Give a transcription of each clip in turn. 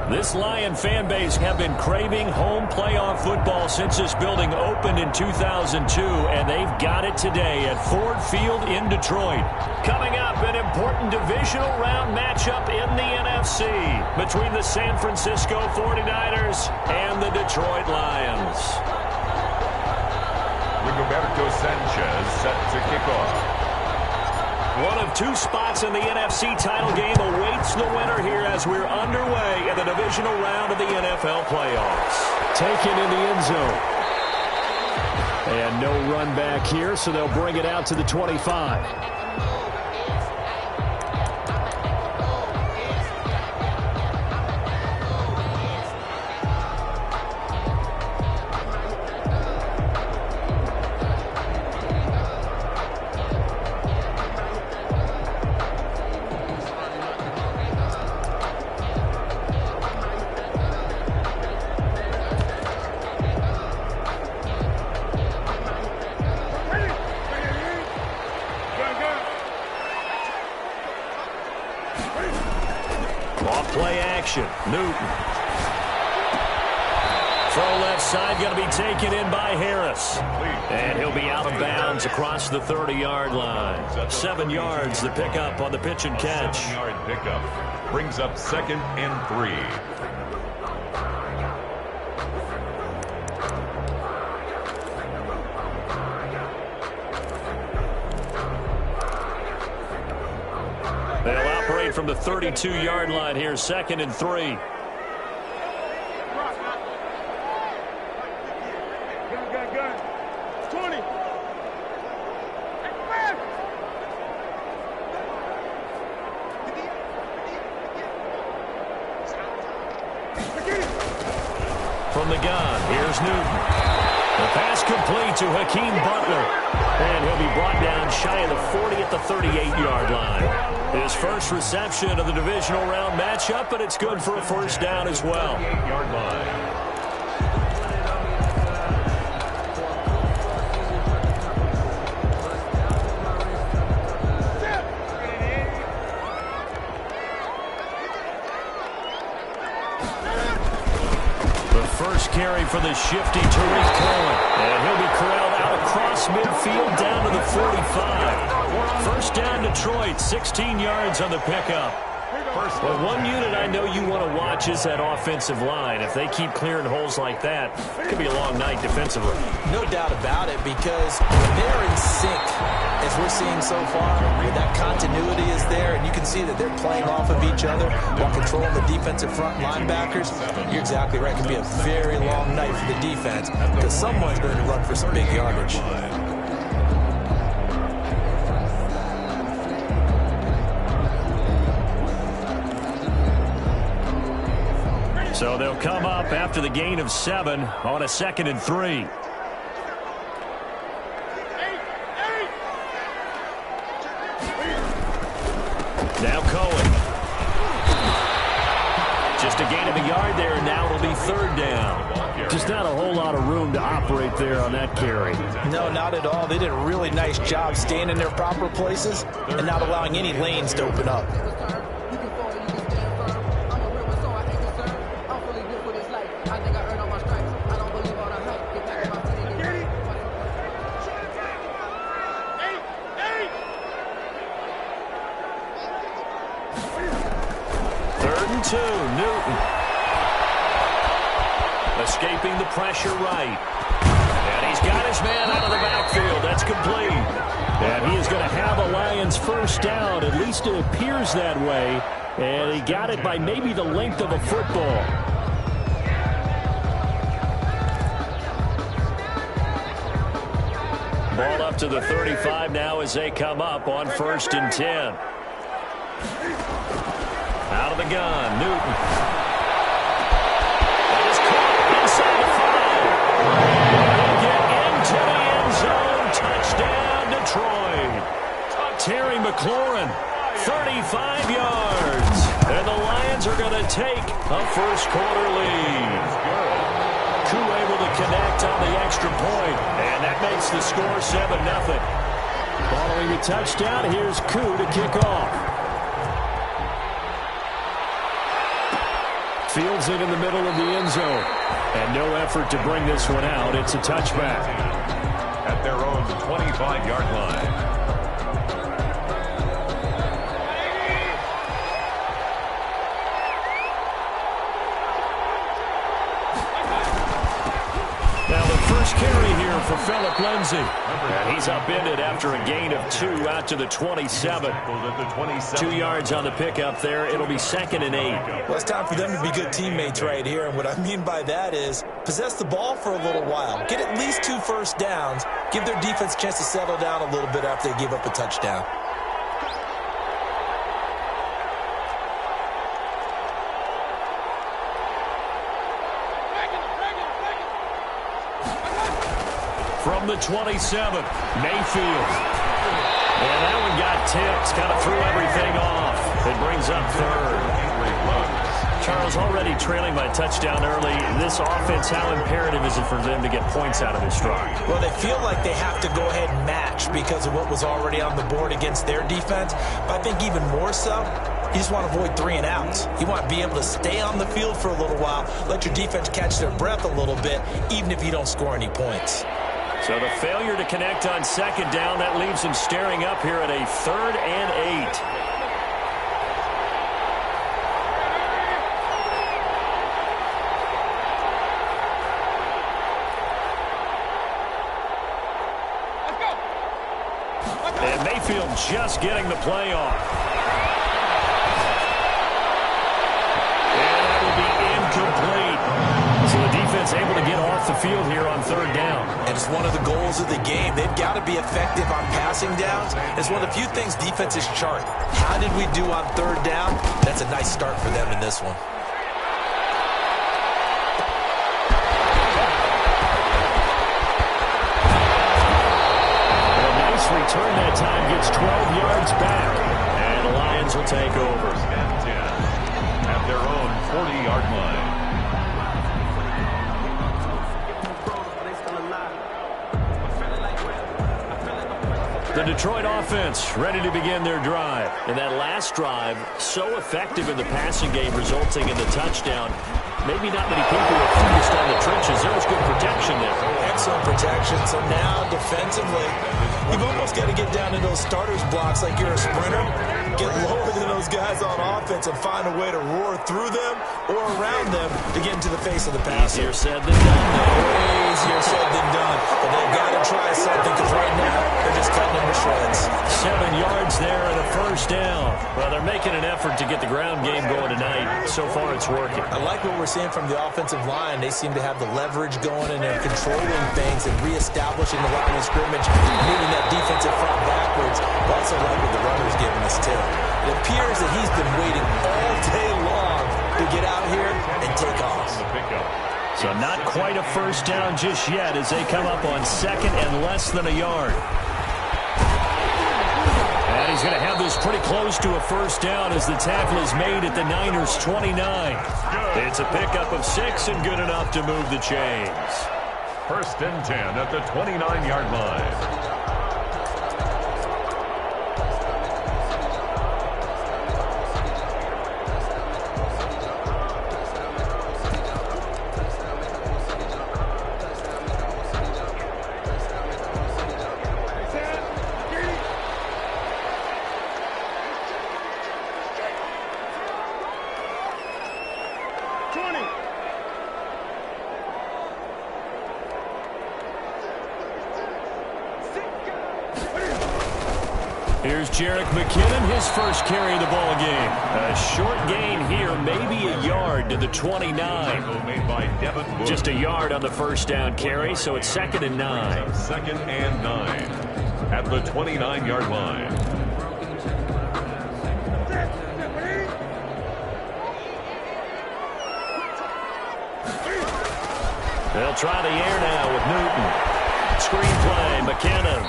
This Lion fan base have been craving home playoff football since this building opened in 2002, and they've got it today at Ford Field in Detroit. Coming up, an important divisional round matchup in the NFC between the San Francisco 49ers and the Detroit Lions. Rigoberto Sanchez set to kick off. One of two spots in the NFC title game awaits the winner here as we're underway in the divisional round of the NFL playoffs. Taken in the end zone. And no run back here, so they'll bring it out to the 25. Play action. Newton. Throw left side going to be taken in by Harris. And he'll be out of bounds across the 30-yard line. 7 yards the pickup on the pitch and catch. 7-yard pickup brings up 2nd and 3. They'll operate from the 32-yard line here, 2nd and 3. From the gun, here's Newton. The pass complete to Hakeem Butler. And he'll be brought down shy of the 40 at the 38-yard line. His first reception of the divisional round matchup, but it's good for a first down as well. 38-yard line. First carry for the shifty Tariq Cohen. And he'll be corralled out across midfield down to the 45. First down Detroit, 16 yards on the pickup. Well, one unit I know you want to watch is that offensive line. If they keep clearing holes like that, it could be a long night defensively. No doubt about it, because when they're in sync, as we're seeing so far, when that continuity is there, and you can see that they're playing off of each other while controlling the defensive front linebackers, you're exactly right. It can be a very long night for the defense because someone's going to run for some big yardage. So they'll come up after the gain of 7 on a 2nd and 3. Now Cohen. Just a gain of a yard there, and now it'll be 3rd down. Just not a whole lot of room to operate there on that carry. No, not at all. They did a really nice job staying in their proper places and not allowing any lanes to open up. Newton. Escaping the pressure right. And he's got his man out of the backfield. That's complete. And he is going to have a Lions first down. At least it appears that way. And he got it by maybe the length of a football. Ball up to the 35 now as they come up on 1st and 10. Out of the gun, Newton. That is caught inside the 5. He'll get into the end zone. Touchdown, Detroit. Terry McLaurin, 35 yards. And the Lions are going to take a first-quarter lead. Koo able to connect on the extra point, and that makes the score 7-0. Following the touchdown, here's Koo to kick off. Fields it in the middle of the end zone. And no effort to bring this one out. It's a touchback. At their own 25-yard line. Carry here for Phillip Lindsay. And he's upended after a gain of 2 out to the 27. 2 yards on the pickup there. It'll be 2nd and 8. Well, it's time for them to be good teammates right here. And what I mean by that is possess the ball for a little while. Get at least 2 first downs. Give their defense a chance to settle down a little bit after they give up a touchdown. From the 27, Mayfield. And that one got tipped. Kind of threw everything off. It brings up 3rd. Charles, already trailing by a touchdown early. This offense, how imperative is it for them to get points out of this drive? Well, they feel like they have to go ahead and match because of what was already on the board against their defense. But I think even more so, you just want to avoid 3 and outs. You want to be able to stay on the field for a little while, let your defense catch their breath a little bit, even if you don't score any points. So the failure to connect on 2nd down, that leaves him staring up here at a 3rd and 8. And Mayfield just getting the play off. And that will be incomplete. So the defense able to get off the field here on 3rd down. And it's one of the goals of the game. They've got to be effective on passing downs. It's one of the few things defenses chart. How did we do on 3rd down? That's a nice start for them in this one. A nice return that time, gets 12 yards back. And the Lions will take over. At their own 40-yard line. The Detroit offense ready to begin their drive. And that last drive, so effective in the passing game, resulting in the touchdown. Maybe not many people were focused on the trenches. There was good protection there. Excellent protection. So now, defensively, you've almost got to get down to those starters blocks like you're a sprinter. Get lower than those guys on offense and find a way to roar through them or around them to get into the face of the passer. Easier said than done, though. Way easier said than done. But they've got to try something because right now they're just cutting them to shreds. 7 yards there and a 1st down. Well, they're making an effort to get the ground game going tonight. So far, it's working. I like what we're seeing from the offensive line. They seem to have the leverage going and they're controlling things and reestablishing the line of scrimmage, moving that defensive front backwards. I also like what the runner's giving us, too. It appears that he's been waiting all day long to get out here and take off. So not quite a 1st down just yet as they come up on 2nd and less than a yard. And he's going to have this pretty close to a 1st down as the tackle is made at the Niners' 29. It's a pickup of 6 and good enough to move the chains. 1st and 10 at the 29-yard line. Here's Jerick McKinnon, his first carry of the ball game. A short gain here, maybe a yard to the 29. Just a yard on the 1st down carry, so it's 2nd and 9. 2nd and 9 at the 29-yard line. They'll try the air now with Newton. Screenplay, McKinnon.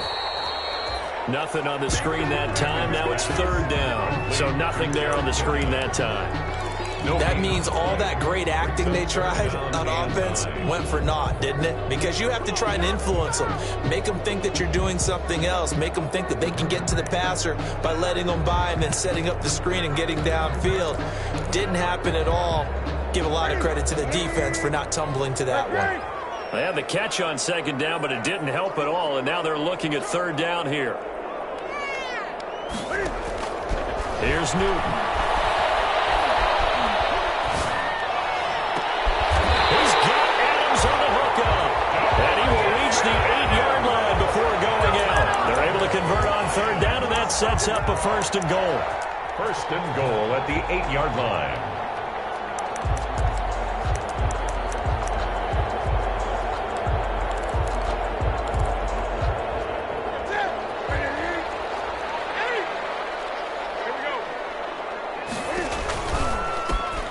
Nothing on the screen that time. Now it's 3rd down. So nothing there on the screen that time. That means all that great acting they tried on offense went for naught, didn't it? Because you have to try and influence them. Make them think that you're doing something else. Make them think that they can get to the passer by letting them by and then setting up the screen and getting downfield. Didn't happen at all. Give a lot of credit to the defense for not tumbling to that one. They had the catch on second down, but it didn't help at all, and now they're looking at third down here. Here's Newton. He's got Adams on the hookup. And he will reach the 8-yard line before going out. They're able to convert on third down, and that sets up a first and goal. First and goal at the 8-yard line.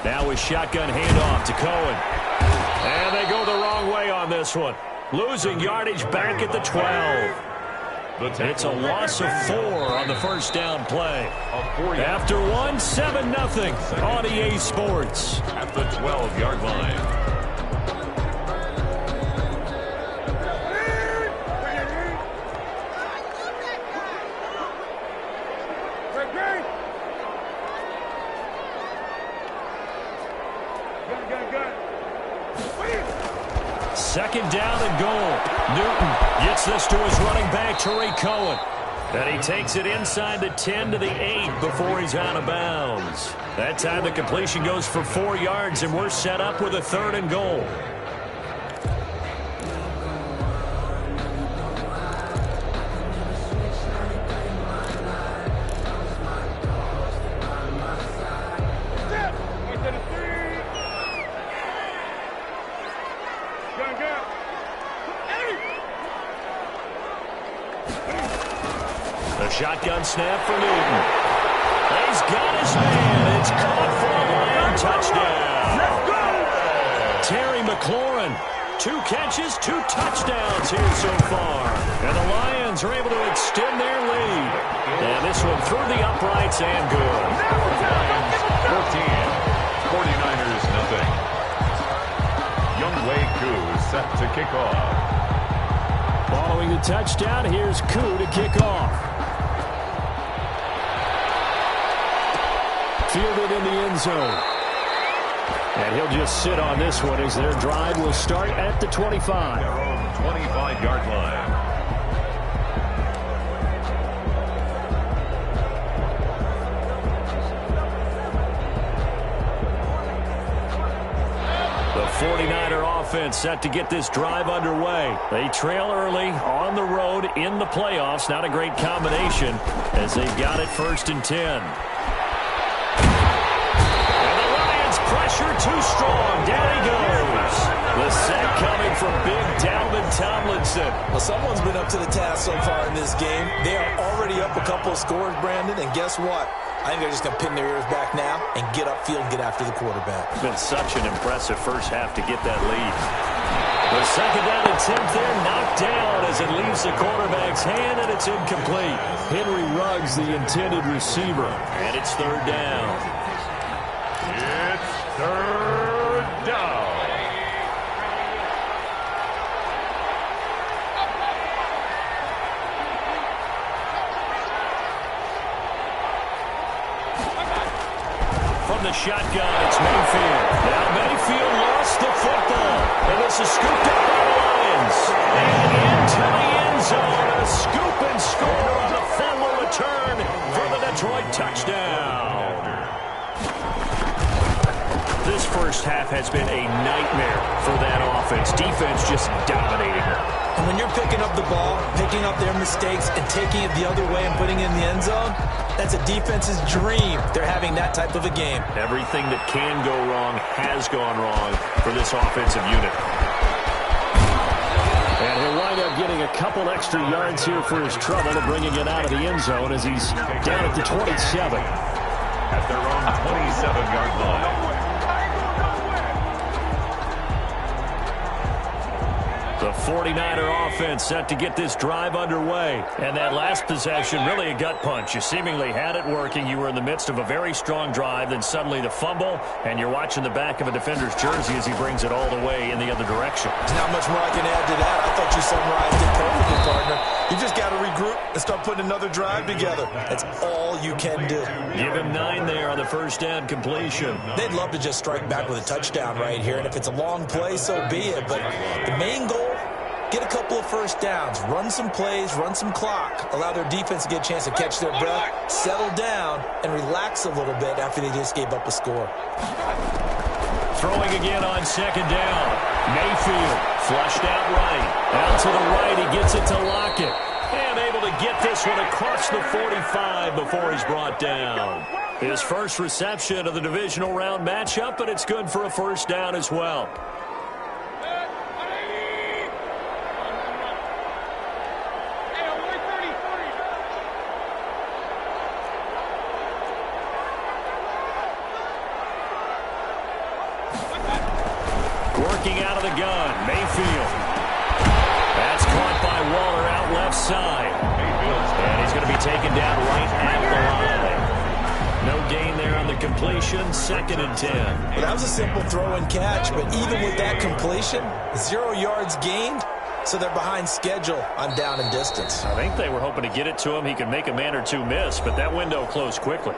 Now a shotgun handoff to Cohen. And they go the wrong way on this one. Losing yardage back at the 12. It's a loss of 4 on the first down play. After one, 7-0 on EA Sports. At the 12-yard line. Second down and goal. Newton gets this to his running back, Tariq Cohen. And he takes it inside the 10 to the 8 before he's out of bounds. That time the completion goes for 4 yards, and we're set up with a third and goal. The shotgun snap for Newton. He's got his man. It's caught for a Lion touchdown. Terry McLaurin, 2 catches, 2 touchdowns here so far. And the Lions are able to extend their lead. And this one through the uprights and good. Lions 14, 49ers nothing. Younghoe Koo set to kick off. Following the touchdown, here's Koo to kick off. Fielded in the end zone. And he'll just sit on this one as their drive will start at the 25. Their own 25-yard line. The 49er offense set to get this drive underway. They trail early on the road in the playoffs. Not a great combination as they've got it 1st and 10. Pressure too strong. Down he goes. The sack coming from big Dalvin Tomlinson. Well, someone's been up to the task so far in this game. They are already up a couple of scores, Brandon, and guess what? I think they're just going to pin their ears back now and get upfield and get after the quarterback. It's been such an impressive first half to get that lead. The second down attempt there knocked down as it leaves the quarterback's hand, and it's incomplete. Henry Ruggs, the intended receiver, and it's third down. It's third down. From the shotgun, it's Mayfield. Now Mayfield lost the football, and this is scooped up by the Lions. And into the end zone, a scoop and score on the fumble return for the Detroit touchdown. This first half has been a nightmare for that offense. Defense just dominating them. And when you're picking up the ball, picking up their mistakes, and taking it the other way and putting it in the end zone, that's a defense's dream. They're having that type of a game. Everything that can go wrong has gone wrong for this offensive unit. And he'll wind up getting a couple extra yards here for his trouble of bringing it out of the end zone as he's down at the 27. At their own 27-yard line. The The 49er offense set to get this drive underway. And that last possession, really a gut punch. You seemingly had it working. You were in the midst of a very strong drive. Then suddenly the fumble, and you're watching the back of a defender's jersey as he brings it all the way in the other direction. There's not much more I can add to that. I thought you summarized it perfectly, partner. You just got to regroup and start putting another drive together. That's all you can do. Give him 9 there on the first down completion. They'd love to just strike back with a touchdown right here, and if it's a long play, so be it. But the main goal, get a couple of first downs, run some plays, run some clock, allow their defense to get a chance to catch their breath, settle down, and relax a little bit after they just gave up a score. Throwing again on second down. Mayfield flushed out right. Out to the right, he gets it to Lockett. And able to get this one across the 45 before he's brought down. His first reception of the divisional round matchup, but it's good for a first down as well. Working out of the gun, Mayfield. That's caught by Waller out left side. And he's going to be taken down right at the line. No gain there on the completion, 2nd and 10. Well, that was a simple throw and catch, but even with that completion, 0 yards gained, so they're behind schedule on down and distance. I think they were hoping to get it to him. He could make a man or two miss, but that window closed quickly.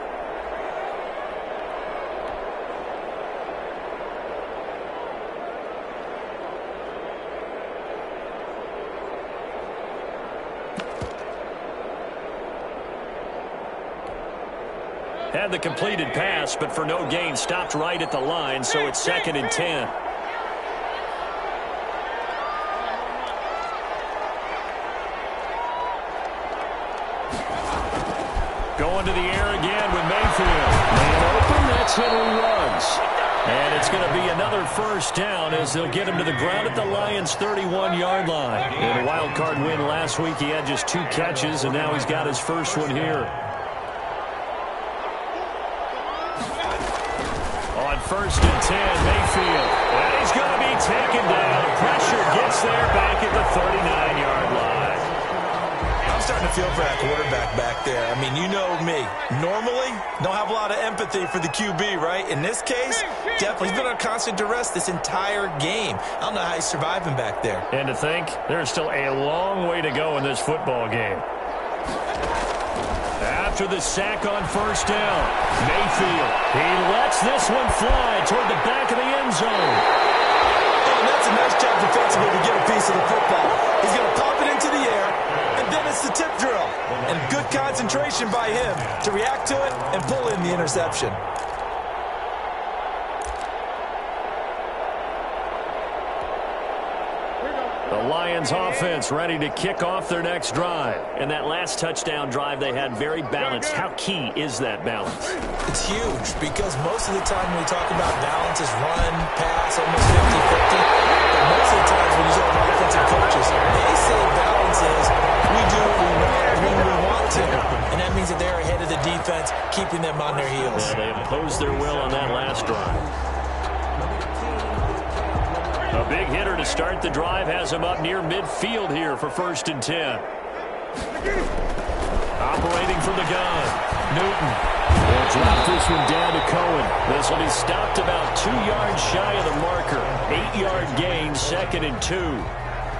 Had the completed pass, but for no gain, stopped right at the line, so it's 2nd and 10. Going to the air again with Mayfield. Man open, that's Henry Ruggs. And it's going to be another first down as they'll get him to the ground at the Lions' 31-yard line. In a wild card win last week, he had just 2 catches, and now he's got his first one here. On 1st and 10, Mayfield. And he's going to be taken down. Pressure gets there back at the 39-yard line. I'm starting to feel for that quarterback back there. I mean, you know me. Normally, don't have a lot of empathy for the QB, right? In this case, definitely. He's been on constant duress this entire game. I don't know how he's surviving back there. And to think, there's still a long way to go in this football game. After the sack on first down, Mayfield, he lets this one fly toward the back of the end zone. And that's a nice job defensively to get a piece of the football. He's going to pop it into the air, and then it's the tip drill. And good concentration by him to react to it and pull in the interception. The Lions offense ready to kick off their next drive. And that last touchdown drive they had very balanced. How key is that balance? It's huge because most of the time when we talk about balance is run, pass, almost 50-50. But most of the times when you talk about offensive coaches, they say balance is we do what we want when we want to. And that means that they're ahead of the defense, keeping them on their heels. Yeah, they imposed their will on that last drive. A big hitter to start the drive has him up near midfield here for 1st and 10. Operating from the gun, Newton. Will drop this one down to Cohen. This will be stopped about 2 yards shy of the marker. 8-yard gain, 2nd and 2.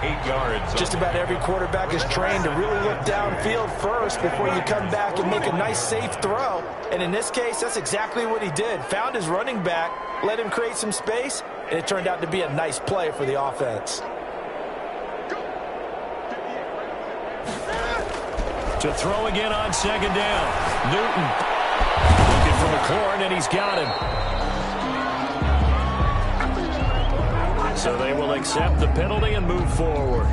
8 yards. Just about every quarterback is trained to really look downfield first before you come back and make a nice, safe throw. And in this case, that's exactly what he did. Found his running back, let him create some space, and it turned out to be a nice play for the offense. To throw again on 2nd down. Newton looking for McLaurin, and he's got him. So they will accept the penalty and move forward.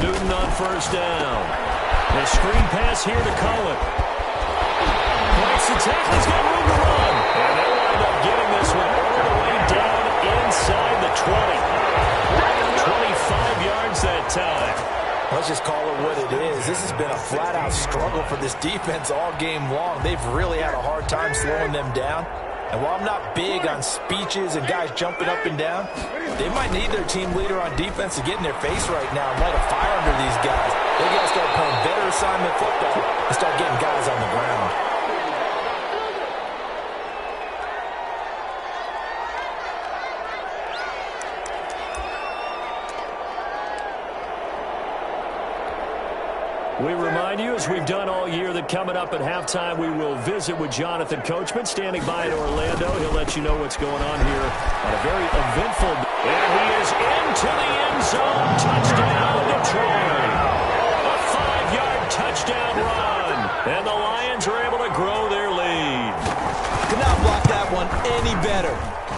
Newton on 1st down. The screen pass here to Cohen. the tackle. He's got room to run. And they'll wind up getting this one all the way down inside the 20. 25 yards that time. Let's just call it what it is. This has been a flat-out struggle for this defense all game long. They've really had a hard time slowing them down. And while I'm not big on speeches and guys jumping up and down, they might need their team leader on defense to get in their face right now and light a fire under these guys. They got to start playing better assignment football and start getting guys on the ground. We remind you, as we've done all year, that coming up at halftime, we will visit with Jonathan Coachman, standing by in Orlando. He'll let you know what's going on here on a very eventful. And he is into the end zone. Touchdown, Detroit. A 5-yard touchdown run. And the Lions are able to grow their lead. Could not block that one any better.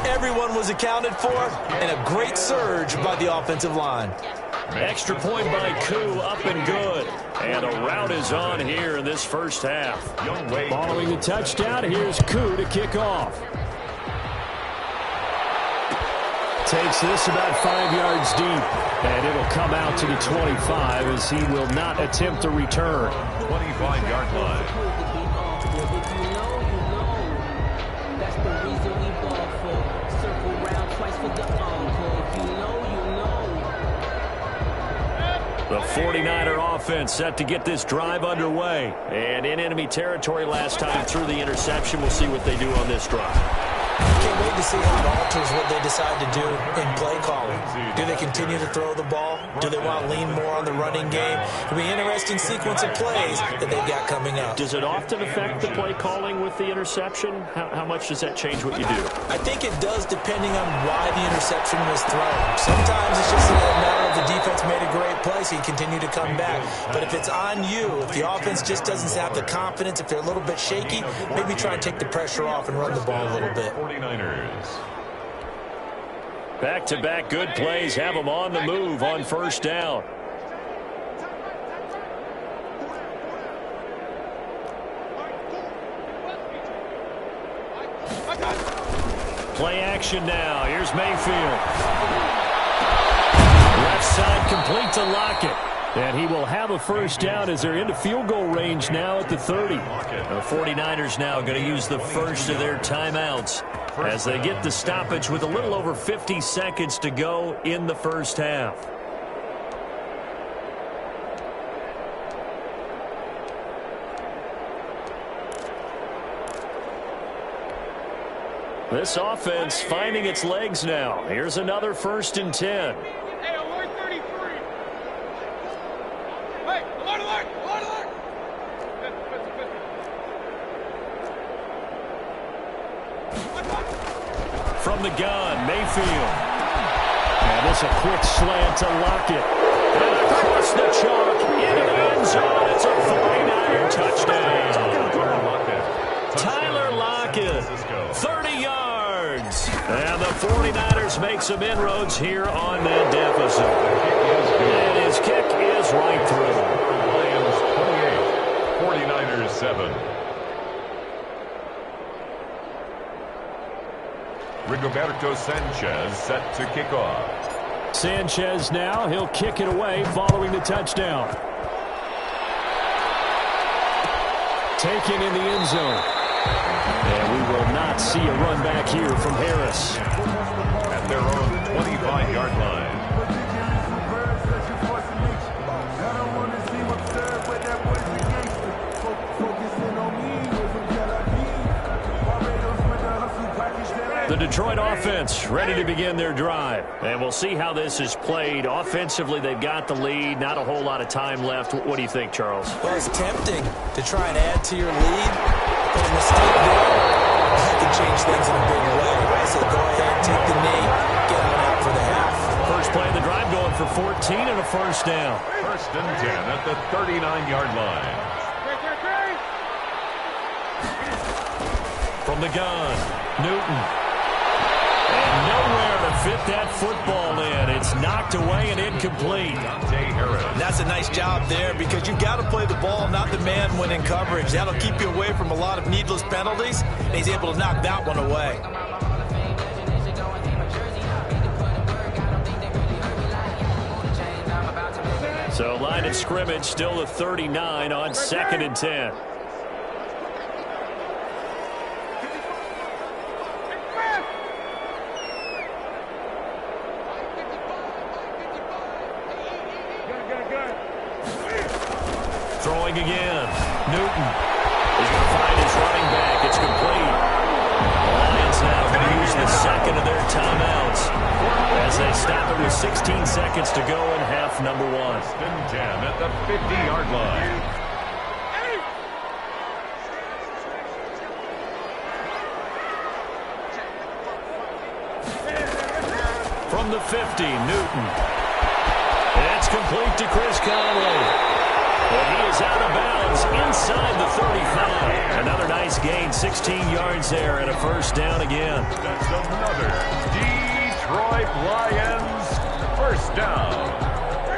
Everyone was accounted for, and a great surge by the offensive line. Extra point by Koo, up and good. And a route is on here in this first half. Following the touchdown, here's Koo to kick off. Takes this about 5 yards deep. And it'll come out to the 25 as he will not attempt a return. 25-yard line. The 49er offense set to get this drive underway. And in enemy territory last time through the interception. We'll see what they do on this drive. Can't wait to see how it alters what they decide to do in play calling. Do they continue to throw the ball? Do they want to lean more on the running game? It'll be an interesting sequence of plays that they've got coming up. Does it often affect the play calling with the interception? How much does that change what you do? I think it does, depending on why the interception was thrown. Sometimes it's just a matter of the defense made a great play, so you continue to come back. But if it's on you, if the offense just doesn't have the confidence, if they're a little bit shaky, maybe try and take the pressure off and run the ball a little bit. 49ers. Back-to-back good plays have them on the move on first down. Play action now. Here's Mayfield. Left side complete to Lockett. And he will have a first down as they're into field goal range now at the 30. The 49ers now going to use the first of their timeouts as they get the stoppage with a little over 50 seconds to go in the first half. This offense finding its legs now. Here's another 1st and 10. From the gun, Mayfield. And this a quick slant to Lockett. And across the chalk into the end zone. It's a 49er touchdown. Tyler Lockett, 30 yards. And the 49ers make some inroads here on that deficit. And his kick is right through. Lions 28, 49ers 7. Rigoberto Sanchez set to kick off. Sanchez now, he'll kick it away following the touchdown. Taken in the end zone. And we will not see a run back here from Harris. At their own 25-yard line. The Detroit offense ready to begin their drive. And we'll see how this is played. Offensively, they've got the lead. Not a whole lot of time left. What do you think, Charles? Well, it's tempting to try and add to your lead. But a mistake there, that could change things in a big way. I say go ahead, take the knee, get one out for the half. First play of the drive going for 14 and a first down. 1st and 10 at the 39-yard line. From the gun, Newton. And nowhere to fit that football in. It's knocked away and incomplete. That's a nice job there because you've got to play the ball, not the man when in coverage. That'll keep you away from a lot of needless penalties, and he's able to knock that one away. So line of scrimmage still the 39 on 2nd and 10. Throwing again. Newton is going to find his running back. It's complete. The Lions now going to use the second of their timeouts as they stop it with 16 seconds to go in half number 1. 10 at the 50-yard line. From the 50, Newton. It's complete to Chris Conley. And he is out of bounds inside the 35. Another nice gain, 16 yards there, and a first down again. That's another Detroit Lions first down.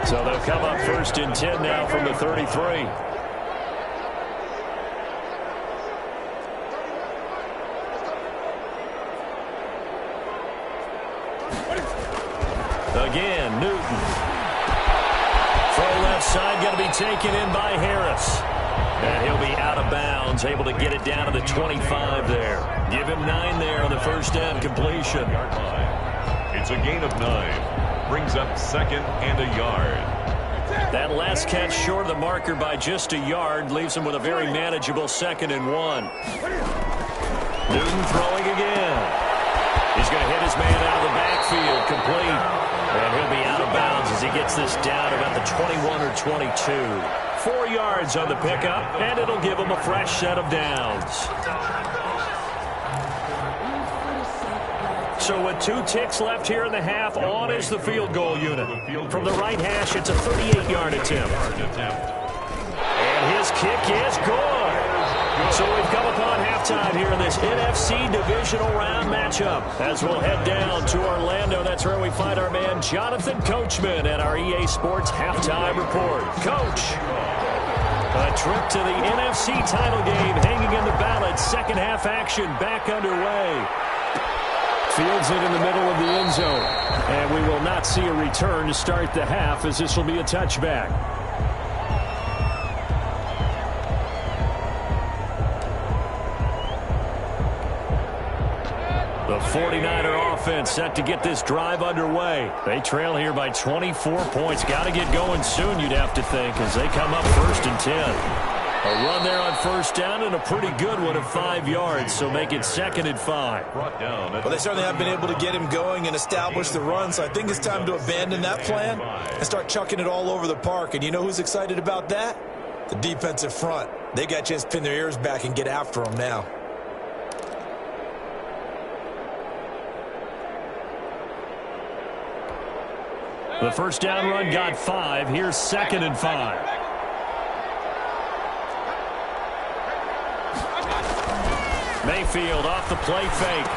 So they'll come up 1st and 10 now from the 33. Again, Newton. Throw left side, going to be taken in by Harris. And he'll be out of bounds, able to get it down to the 25 there. Give him 9 there on the first down completion. It's a gain of 9. Brings up 2nd and a yard. That last catch short of the marker by just a yard leaves him with a very manageable 2nd and 1. Newton throwing again. He's going to hit his man out of the backfield, complete. And he'll be out of bounds as he gets this down about the 21 or 22. 4 yards on the pickup, and it'll give him a fresh set of downs. So with 2 ticks left here in the half, on is the field goal unit. From the right hash, it's a 38-yard attempt. And his kick is good. So we've come upon halftime here in this NFC divisional round matchup. As we'll head down to Orlando, that's where we find our man Jonathan Coachman at our EA Sports Halftime Report. Coach, a trip to the NFC title game hanging in the balance. Second half action back underway. Fields it in the middle of the end zone. And we will not see a return to start the half as this will be a touchback. The 49er offense set to get this drive underway. They trail here by 24 points. Got to get going soon, you'd have to think, as they come up 1st and 10. A run there on first down and a pretty good one of 5 yards, so make it 2nd and 5. Well, they certainly have been able to get him going and establish the run, so I think it's time to abandon that plan and start chucking it all over the park. And you know who's excited about that? The defensive front. They got a chance to pin their ears back and get after him now. The first down run got 5. Here's 2nd and 5. Mayfield off the play fake.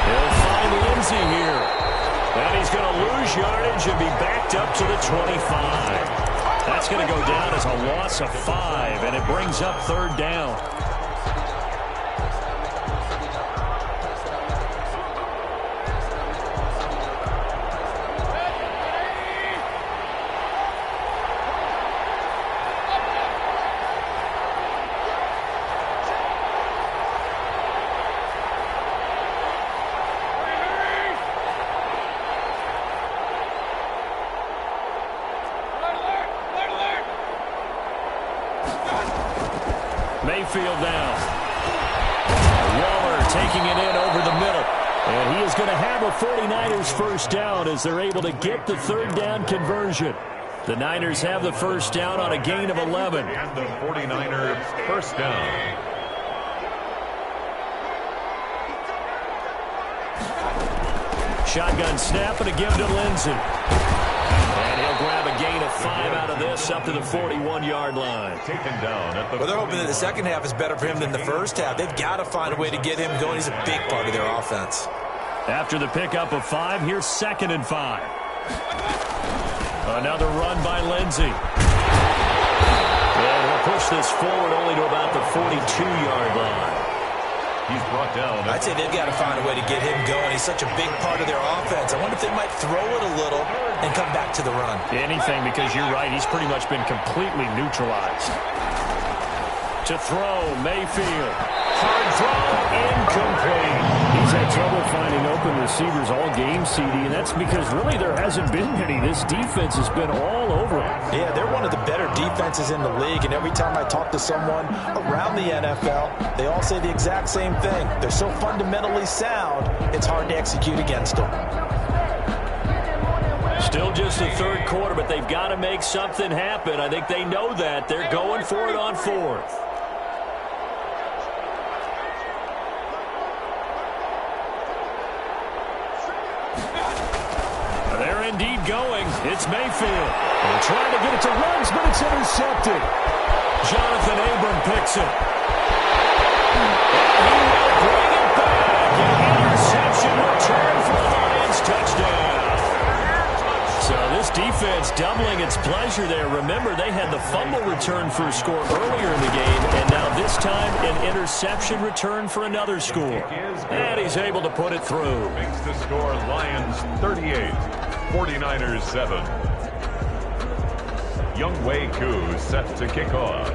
He'll find Lindsey here. And he's going to lose yardage and be backed up to the 25. That's going to go down as a loss of 5, and it brings up 3rd down. Mayfield down. Waller taking it in over the middle. And he is going to have a 49ers first down as they're able to get the 3rd down conversion. The Niners have the first down on a gain of 11. And the 49ers first down. Shotgun snap and a give to Lindsey. And he'll grab a gain of 5 out of this up to the 41-yard line. Taken down at the Well, they're hoping that the second half is better for him than the first half. They've got to find a way to get him going. He's a big part of their offense. After the pickup of 5, here's 2nd and 5. Another run by Lindsey. And we'll push this forward only to about the 42-yard line. He's brought down. I'd say they've got to find a way to get him going. He's such a big part of their offense. I wonder if they might throw it a little and come back to the run. Anything, because you're right. He's pretty much been completely neutralized. To throw, Mayfield. Hard throw, incomplete. He's had trouble finding open receivers all game, CD, and that's because really there hasn't been many. This defense has been all over him. Yeah, they're one of the better defenses in the league, and every time I talk to someone around the NFL, they all say the exact same thing. They're so fundamentally sound, it's hard to execute against them. Still just the third quarter, but they've got to make something happen. I think they know that. They're going for it on fourth. They're indeed going. It's Mayfield. They're trying to get it to Ruggs, but it's intercepted. Jonathan Abram picks it. He will bring it back. An interception return for the Lions. Touchdown. So this defense doubling its pleasure there. Remember, they had the fumble return for a score earlier in the game, and now this time an interception return for another score. And he's able to put it through. Makes the score Lions 38, 49ers 7. Younghoe Koo set to kick off.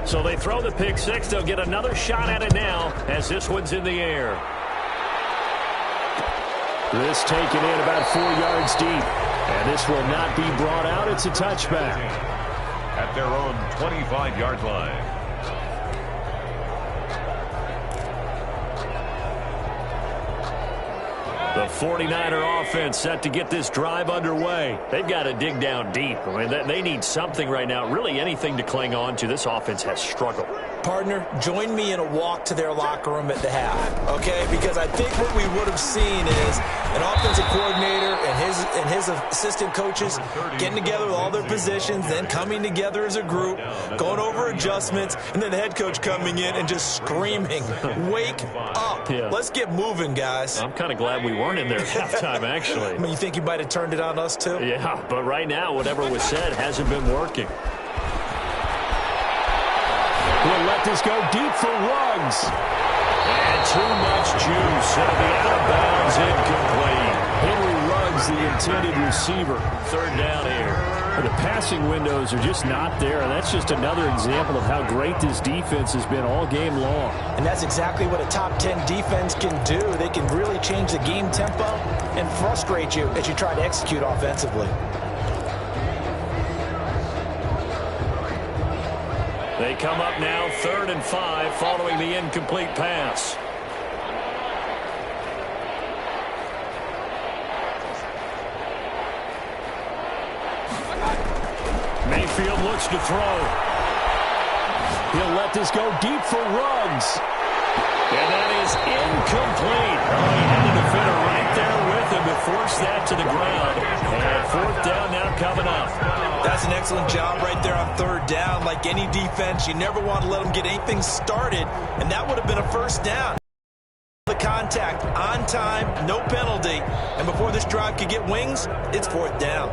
So they throw the pick six. They'll get another shot at it now as this one's in the air. This taken in about 4 yards deep. And this will not be brought out. It's a touchback. At their own 25-yard line. The 49er offense set to get this drive underway. They've got to dig down deep. I mean, they need something right now, really anything to cling on to. This offense has struggled. Partner, join me in a walk to their locker room at the half, okay? Because I think what we would have seen is an offensive coordinator and his assistant coaches getting together with all their positions, then coming together as a group, going over adjustments, and then the head coach coming in and just screaming, wake up. Yeah. Let's get moving, guys. I'm kind of glad we weren't in there at halftime, actually. I mean, you think you might have turned it on us, too? Yeah, but right now, whatever was said hasn't been working. We'll let this go deep for Ruggs. And too much juice. It'll be out of bounds, incomplete. Henry Ruggs, the intended receiver. Third down here. The passing windows are just not there. And that's just another example of how great this defense has been all game long. And that's exactly what a top 10 defense can do. They can really change the game tempo and frustrate you as you try to execute offensively. They come up now 3rd and 5 following the incomplete pass. Mayfield looks to throw. He'll let this go deep for Ruggs. And that is incomplete. Oh, he had the defender right there with him to force that to the ground. And 4th down now coming up. That's an excellent job right there on 3rd down. Like any defense, you never want to let them get anything started, and that would have been a 1st down. The contact, on time, no penalty. And before this drive could get wings, it's 4th down.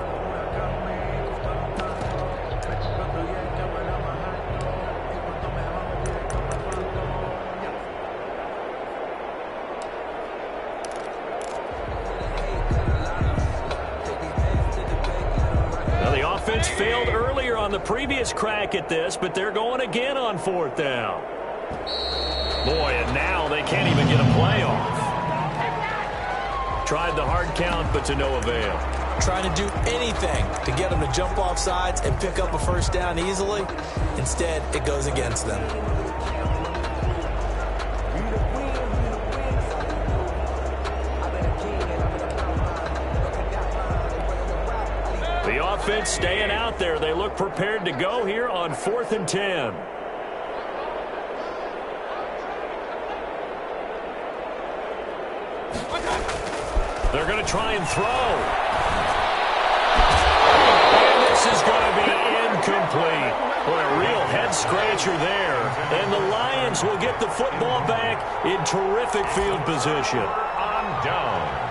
Failed earlier on the previous crack at this, but they're going again on 4th down. Boy, and now they can't even get a play off. Tried the hard count, but to no avail. Trying to do anything to get them to jump off sides and pick up a 1st down easily. Instead, it goes against them. The offense staying out there. They look prepared to go here on 4th and 10. They're going to try and throw. And this is going to be scratcher there, and the Lions will get the football back in terrific field position. On downs.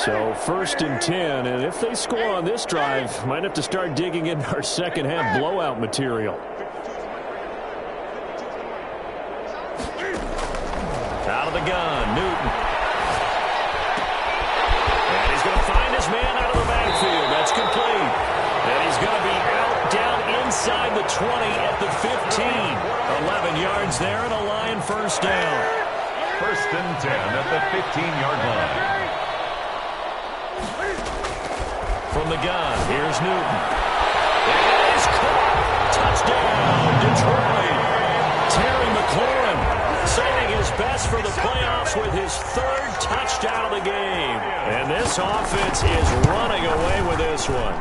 So 1st and 10, and if they score on this drive, might have to start digging into our second half blowout material. Out of the gun, Newton. And he's going to find his man out of the backfield. That's complete. And he's going to be out down inside the 20 at the 15. 11 yards there and a Lion first down. 1st and 10 at the 15-yard line. From the gun, here's Newton. It is caught. Touchdown, Detroit. Terry McLaurin saving his best for the playoffs with his 3rd touchdown of the game. And this offense is running away with this one.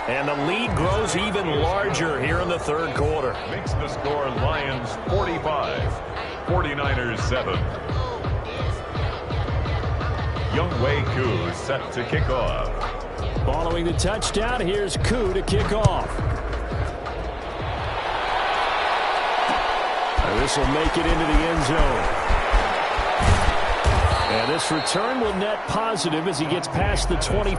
And the lead grows even larger here in the 3rd quarter. Makes the score Lions 45, 49ers 7. Younghoe Koo set to kick off. Following the touchdown, here's Koo to kick off. And this will make it into the end zone. And this return will net positive as he gets past the 20.